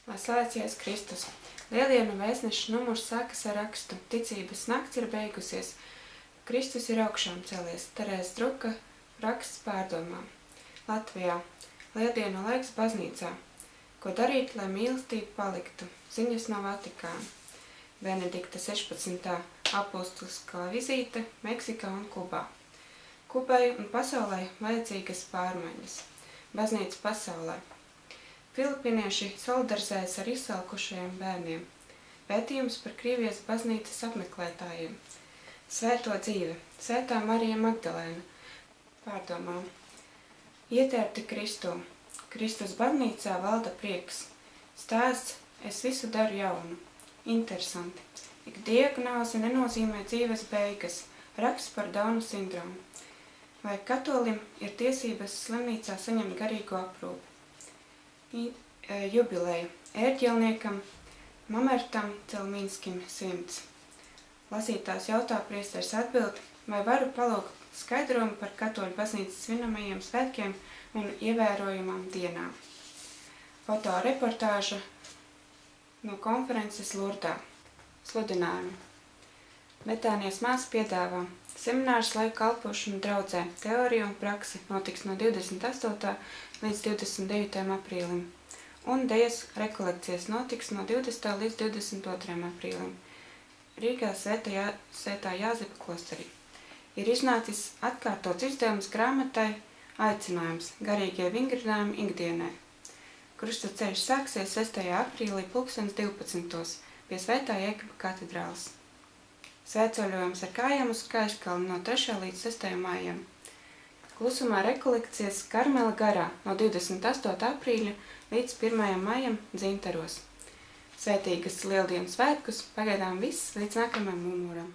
Lai slavēts Jēzus Kristus. Lieldienu vēstneša numurs sākas ar rakstu: Ticības nakts ir beigusies, Kristus ir augšām celies. Terēza Druka raksts pārdomām. Latvijā. Lieldienu laiks baznīcā. Ko darīt, lai mīlestība paliktu? Ziņas no Vatikāna. Benedikta 16. apostuliskā vizīte Meksikā un Kubā. Kubai un pasaulē vajadzīgas pārmaiņas. Baznīca pasaulē. Filipinieši solidarizējas ar izsalkušajiem bērniem. Pētījums par Krievijas baznīcas apmeklētājiem. Svēto dzīve. Svētā Marija Magdalēna. Pārdomām. Ietērpti Kristū. Kristus baznīcā valda prieks. Stāsts: es visu daru jaunu. Interesanti. Ik diagnāze nenozīmē dzīves beigas. Raksts par Dauna sindromu. Vai katolim ir tiesības slimnīcā saņemt garīgo aprūpi? Jubileja. Ērģelniekam Mamertam Celminskim 100. Lasītājs jautā, priesteris atbild: vai varu palūgt skaidrojumu par katoļu baznīcas svinamajiem svētkiem un ievērojumām dienām? Fotoreportāža no konferences Lurdā. Sludinājumi. Betānijas māsa piedāvā seminārs laiku kalpošanu draudzē. Teorija un praksi notiks no 28. līdz 29. aprīlim. Un dejas rekolekcijas notiks no 20. līdz 22. aprīlim. Rīgā Svētā Jāzepa klosterī. Ir iznācis atkārtots izdevums grāmatai Aicinājums – garīgie vingrinājumi ikdienai. Krustaceļš sāksies 6. aprīlī 12. pie Svētā Jēkaba katedrāles. Svētceļojums ar kājām uz Skaistkalni no 3. līdz 6. maijam. Klusumā rekolekcijas Karmela garā no 28. aprīļa līdz 1. maijam Dzintaros. Svētīgas Lieldienu svētkus, pagaidām viss līdz nākamajam umuram.